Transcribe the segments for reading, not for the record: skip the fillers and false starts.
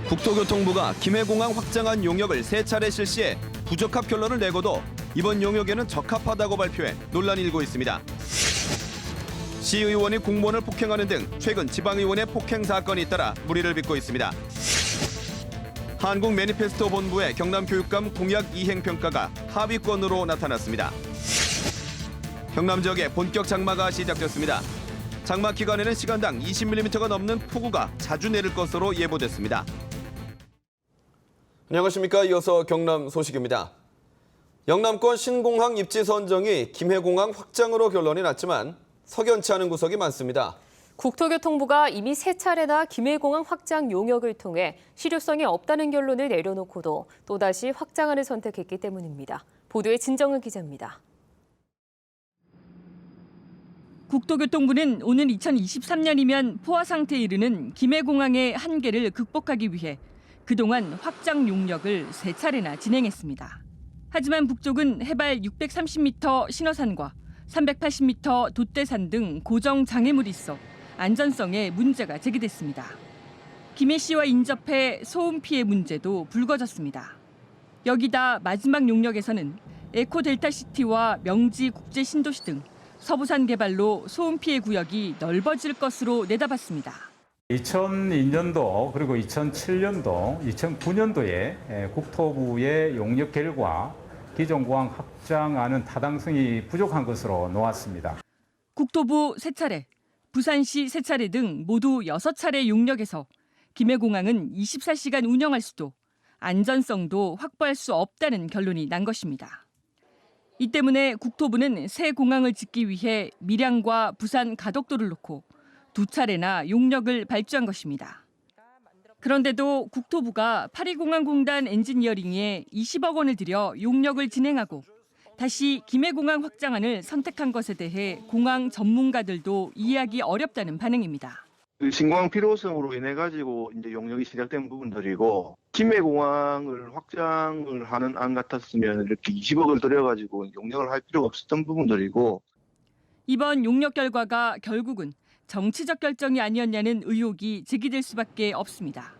국토교통부가 김해공항 확장안 용역을 3차례 실시해 부적합 결론을 내고도 이번 용역에는 적합하다고 발표해 논란이 일고 있습니다. 시의원이 공무원을 폭행하는 등 최근 지방의원의 폭행 사건이 잇따라 물의를 빚고 있습니다. 한국 매니페스토 본부의 경남교육감 공약 이행평가가 하위권으로 나타났습니다. 경남 지역에 본격 장마가 시작됐습니다. 장마 기간에는 시간당 20mm가 넘는 폭우가 자주 내릴 것으로 예보됐습니다. 안녕하십니까. 이어서 경남 소식입니다. 영남권 신공항 입지 선정이 김해공항 확장으로 결론이 났지만 석연치 않은 구석이 많습니다. 국토교통부가 이미 3차례나 김해공항 확장 용역을 통해 실효성이 없다는 결론을 내려놓고도 또다시 확장안을 선택했기 때문입니다. 보도에 진정은 기자입니다. 국토교통부는 오는 2023년이면 포화 상태에 이르는 김해공항의 한계를 극복하기 위해 그동안 확장 용역을 3차례나 진행했습니다. 하지만 북쪽은 해발 630m 신어산과 380m 돛대산 등 고정 장애물이 있어 안전성에 문제가 제기됐습니다. 김해시와 인접해 소음 피해 문제도 불거졌습니다. 여기다 마지막 용역에서는 에코델타시티와 명지 국제신도시 등 서부산 개발로 소음 피해 구역이 넓어질 것으로 내다봤습니다. 2002년도 그리고 2007년도, 2009년도에 국토부의 용역 결과 기존 공항 확장안은 타당성이 부족한 것으로 놓았습니다. 국토부 3차례, 부산시 3차례 등 모두 6차례 용역에서 김해공항은 24시간 운영할 수도 안전성도 확보할 수 없다는 결론이 난 것입니다. 이 때문에 국토부는 새 공항을 짓기 위해 밀양과 부산 가덕도를 놓고 2차례나 용역을 발주한 것입니다. 그런데도 국토부가 파리공항공단 엔지니어링에 20억 원을 들여 용역을 진행하고 다시 김해공항 확장안을 선택한 것에 대해 공항 전문가들도 이해하기 어렵다는 반응입니다. 신공항 필요성으로 인해 가지고 이제 용역이 시작된 부분들이고 김해공항을 확장을 하는 안 같았으면 이렇게 20억을 들여가지고 용역을 할 필요가 없었던 부분들이고 이번 용역 결과가 결국은 정치적 결정이 아니었냐는 의혹이 제기될 수밖에 없습니다.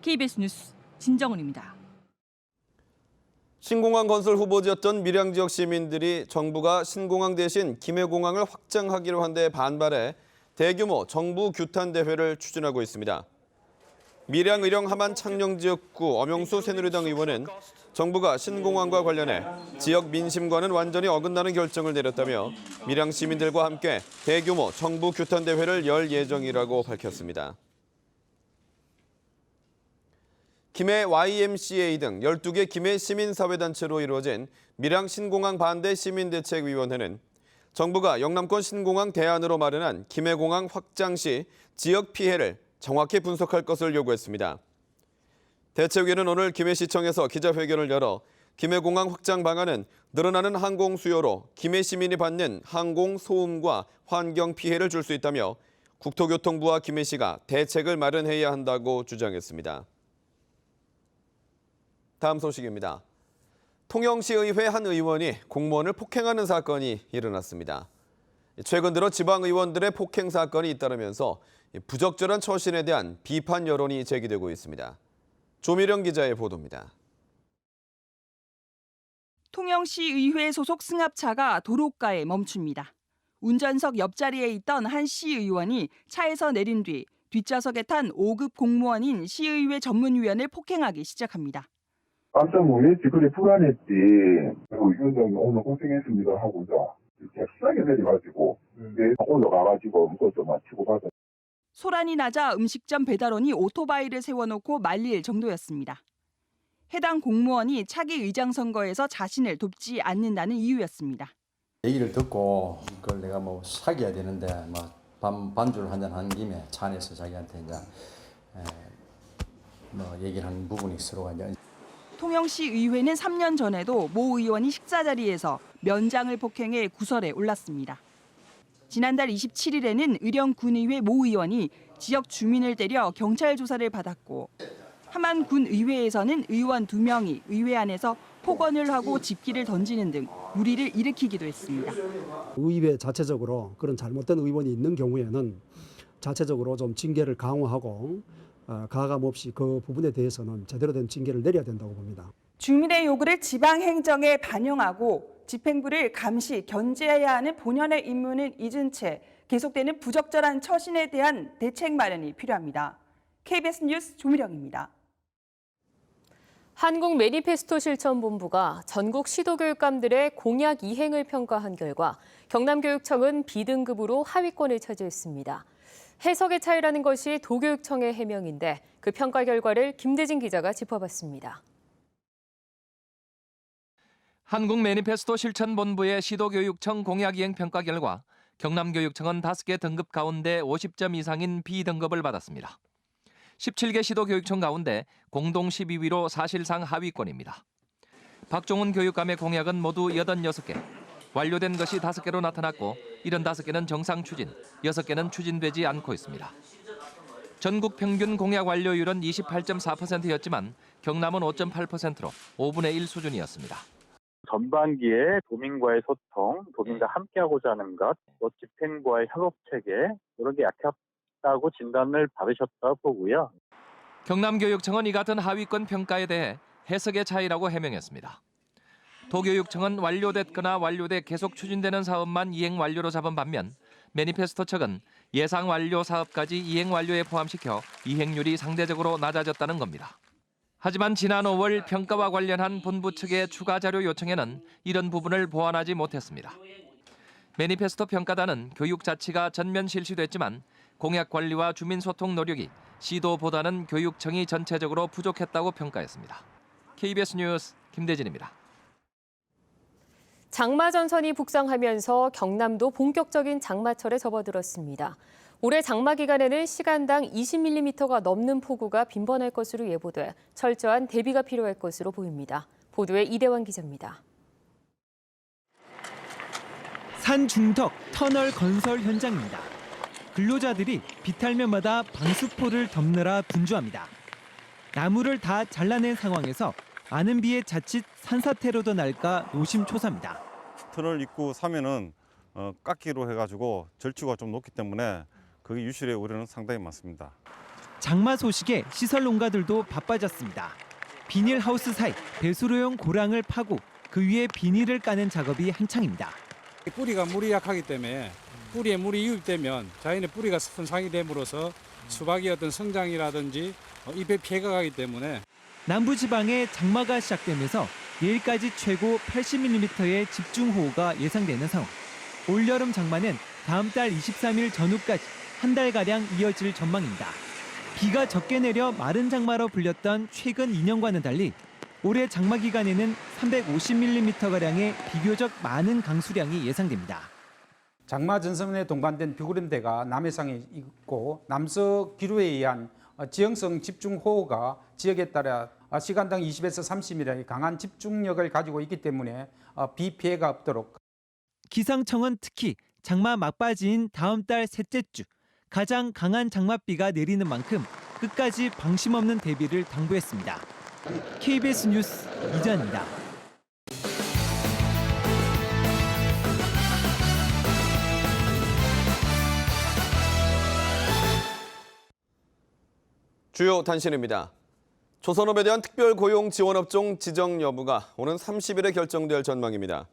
KBS 뉴스 진정은입니다. 신공항 건설 후보지였던 밀양 지역 시민들이 정부가 신공항 대신 김해공항을 확장하기로 한 데 반발해 대규모 정부 규탄 대회를 추진하고 있습니다. 밀양 의령 함안 창녕지역구 엄영수 새누리당 의원은 정부가 신공항과 관련해 지역 민심과는 완전히 어긋나는 결정을 내렸다며 밀양 시민들과 함께 대규모 정부 규탄 대회를 열 예정이라고 밝혔습니다. 김해 YMCA 등 12개 김해 시민사회단체로 이루어진 밀양 신공항 반대 시민대책위원회는 정부가 영남권 신공항 대안으로 마련한 김해공항 확장 시 지역 피해를 정확히 분석할 것을 요구했습니다. 대책위는 오늘 김해시청에서 기자회견을 열어 김해공항 확장 방안은 늘어나는 항공 수요로 김해 시민이 받는 항공 소음과 환경 피해를 줄 수 있다며 국토교통부와 김해시가 대책을 마련해야 한다고 주장했습니다. 다음 소식입니다. 통영시의회 한 의원이 공무원을 폭행하는 사건이 일어났습니다. 최근 들어 지방의원들의 폭행 사건이 잇따르면서 부적절한 처신에 대한 비판 여론이 제기되고 있습니다. 조미령 기자의 보도입니다. 통영시의회 소속 승합차가 도로가에 멈춥니다. 운전석 옆자리에 있던 한 시의원이 차에서 내린 뒤 뒷좌석에 탄 5급 공무원인 시의회 전문위원을 폭행하기 시작합니다. 깜짝 놀랐지. 그래 불안했지. 그리고 위원장님 오늘 고생했습니다 하고자 이렇게 싸게 내려가지고 올라가가지고 그것도 마치고 받아. 소란이 나자 음식점 배달원이 오토바이를 세워놓고 말릴 정도였습니다. 해당 공무원이 차기 의장 선거에서 자신을 돕지 않는다는 이유였습니다. 얘기를 듣고 그걸 내가 뭐 사귀어야 되는데 뭐 반주를 한잔 한 김에 차 안에서 자기한테 이제 뭐 얘기를 한 부분이 서로가 이제. 통영시 의회는 3년 전에도 모 의원이 식사 자리에서 면장을 폭행해 구설에 올랐습니다. 지난달 27일에는 의령군의회 모 의원이 지역 주민을 때려 경찰 조사를 받았고 함안군의회에서는 의원 2명이 의회 안에서 폭언을 하고 집기를 던지는 등 물의를 일으키기도 했습니다. 의회 자체적으로 그런 잘못된 의원이 있는 경우에는 자체적으로 좀 징계를 강화하고 가감 없이 그 부분에 대해서는 제대로 된 징계를 내려야 된다고 봅니다. 주민의 요구를 지방 행정에 반영하고 집행부를 감시, 견제해야 하는 본연의 임무는 잊은 채 계속되는 부적절한 처신에 대한 대책 마련이 필요합니다. KBS 뉴스 조미령입니다. 한국 매니페스토 실천본부가 전국 시도교육감들의 공약 이행을 평가한 결과 경남교육청은 B등급으로 하위권을 차지했습니다. 해석의 차이라는 것이 도교육청의 해명인데 그 평가 결과를 김대진 기자가 짚어봤습니다. 한국 매니페스토 실천본부의 시도교육청 공약이행 평가 결과 경남교육청은 5개 등급 가운데 50점 이상인 B등급을 받았습니다. 17개 시도교육청 가운데 공동 12위로 사실상 하위권입니다. 박종훈 교육감의 공약은 모두 86개. 완료된 것이 5개로 나타났고 75개는 정상 추진, 6개는 추진되지 않고 있습니다. 전국 평균 공약 완료율은 28.4%였지만 경남은 5.8%로 5분의 1 수준이었습니다. 전반기에 도민과의 소통, 도민과 함께하고자 하는 것, 또 집행부와의 협업체계 이런 게 약했다고 진단을 받으셨다고 보고요. 경남교육청은 이 같은 하위권 평가에 대해 해석의 차이라고 해명했습니다. 도교육청은 완료됐거나 완료돼 계속 추진되는 사업만 이행 완료로 잡은 반면 매니페스토 측은 예상 완료 사업까지 이행 완료에 포함시켜 이행률이 상대적으로 낮아졌다는 겁니다. 하지만 지난 5월 평가와 관련한 본부 측의 추가 자료 요청에는 이런 부분을 보완하지 못했습니다. 매니페스토 평가단은 교육 자치가 전면 실시됐지만 공약 관리와 주민 소통 노력이 시도보다는 교육청이 전체적으로 부족했다고 평가했습니다. KBS 뉴스 김대진입니다. 장마 전선이 북상하면서 경남도 본격적인 장마철에 접어들었습니다. 올해 장마 기간에는 시간당 20mm가 넘는 폭우가 빈번할 것으로 예보돼 철저한 대비가 필요할 것으로 보입니다. 보도에 이대환 기자입니다. 산 중턱 터널 건설 현장입니다. 근로자들이 비탈면마다 방수포를 덮느라 분주합니다. 나무를 다 잘라낸 상황에서 많은 비에 자칫 산사태로도 날까 노심초사입니다. 터널 입구 사면은 깎기로 해가지고 절추가 좀 높기 때문에 거기 유실의 우려는 상당히 많습니다. 장마 소식에 시설 농가들도 바빠졌습니다. 비닐하우스 사이 배수로용 고랑을 파고 그 위에 비닐을 까는 작업이 한창입니다. 뿌리가 물이 약하기 때문에 뿌리에 물이 유입되면 자연의 뿌리가 손상이 됨으로써 수박의 어떤 성장이라든지 잎에 피해가 가기 때문에 남부지방에 장마가 시작되면서 내일까지 최고 80mm의 집중호우가 예상되는 상황. 올여름 장마는 다음 달 23일 전후까지 한 달가량 이어질 전망입니다. 비가 적게 내려 마른 장마로 불렸던 최근 2년과는 달리 올해 장마 기간에는 350mm가량의 비교적 많은 강수량이 예상됩니다. 장마 전선에 동반된 비구름대가 남해상에 있고 남서 기류에 의한 지형성 집중호우가 지역에 따라 시간당 20에서 30mm의 강한 집중력을 가지고 있기 때문에 비 피해가 없도록. 기상청은 특히 장마 막바지인 다음 달 셋째 주 가장 강한 장맛비가 내리는 만큼 끝까지 방심 없는 대비를 당부했습니다. KBS 뉴스 이전입니다. 주요 단신입니다. 조선업에 대한 특별고용지원업종 지정 여부가 오는 30일에 결정될 전망입니다.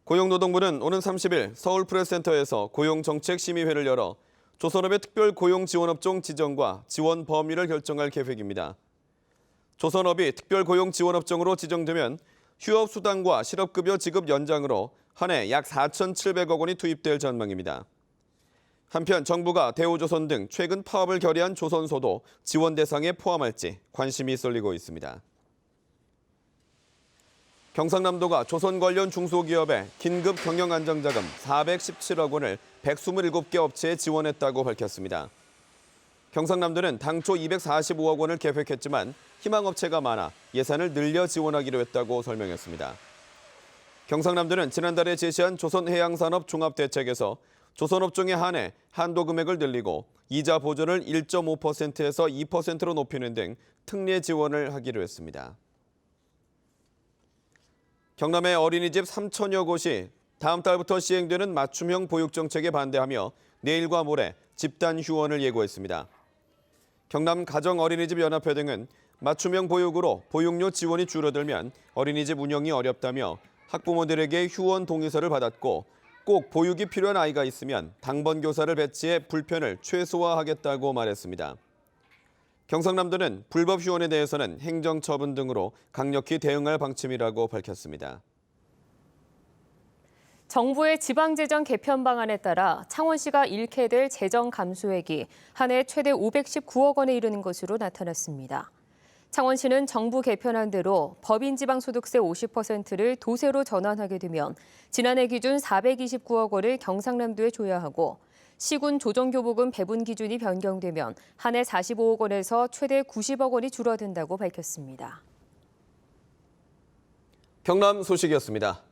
고용노동부는 오는 30일 서울프레스센터에서 고용정책심의회를 열어 조선업의 특별고용지원업종 지정과 지원 범위를 결정할 계획입니다. 조선업이 특별고용지원업종으로 지정되면 휴업수당과 실업급여 지급 연장으로 한 해 약 4,700억 원이 투입될 전망입니다. 한편 정부가 대우조선 등 최근 파업을 결의한 조선소도 지원 대상에 포함할지 관심이 쏠리고 있습니다. 경상남도가 조선 관련 중소기업에 긴급 경영안정자금 417억 원을 127개 업체에 지원했다고 밝혔습니다. 경상남도는 당초 245억 원을 계획했지만 희망업체가 많아 예산을 늘려 지원하기로 했다고 설명했습니다. 경상남도는 지난달에 제시한 조선해양산업 종합대책에서 조선업종에 한해 한도 금액을 늘리고 이자 보조를 1.5%에서 2%로 높이는 등 특례 지원을 하기로 했습니다. 경남의 어린이집 3천여 곳이 다음 달부터 시행되는 맞춤형 보육정책에 반대하며 내일과 모레 집단 휴원을 예고했습니다. 경남 가정어린이집연합회 등은 맞춤형 보육으로 보육료 지원이 줄어들면 어린이집 운영이 어렵다며 학부모들에게 휴원 동의서를 받았고 꼭 보육이 필요한 아이가 있으면 당번 교사를 배치해 불편을 최소화하겠다고 말했습니다. 경상남도는 불법 휴원에 대해서는 행정처분 등으로 강력히 대응할 방침이라고 밝혔습니다. 정부의 지방재정 개편 방안에 따라 창원시가 잃게 될 재정 감소액이 한 해 최대 519억 원에 이르는 것으로 나타났습니다. 창원시는 정부 개편안대로 법인 지방소득세 50%를 도세로 전환하게 되면 지난해 기준 429억 원을 경상남도에 줘야 하고 시군 조정교부금 배분 기준이 변경되면 한 해 45억 원에서 최대 90억 원이 줄어든다고 밝혔습니다. 경남 소식이었습니다.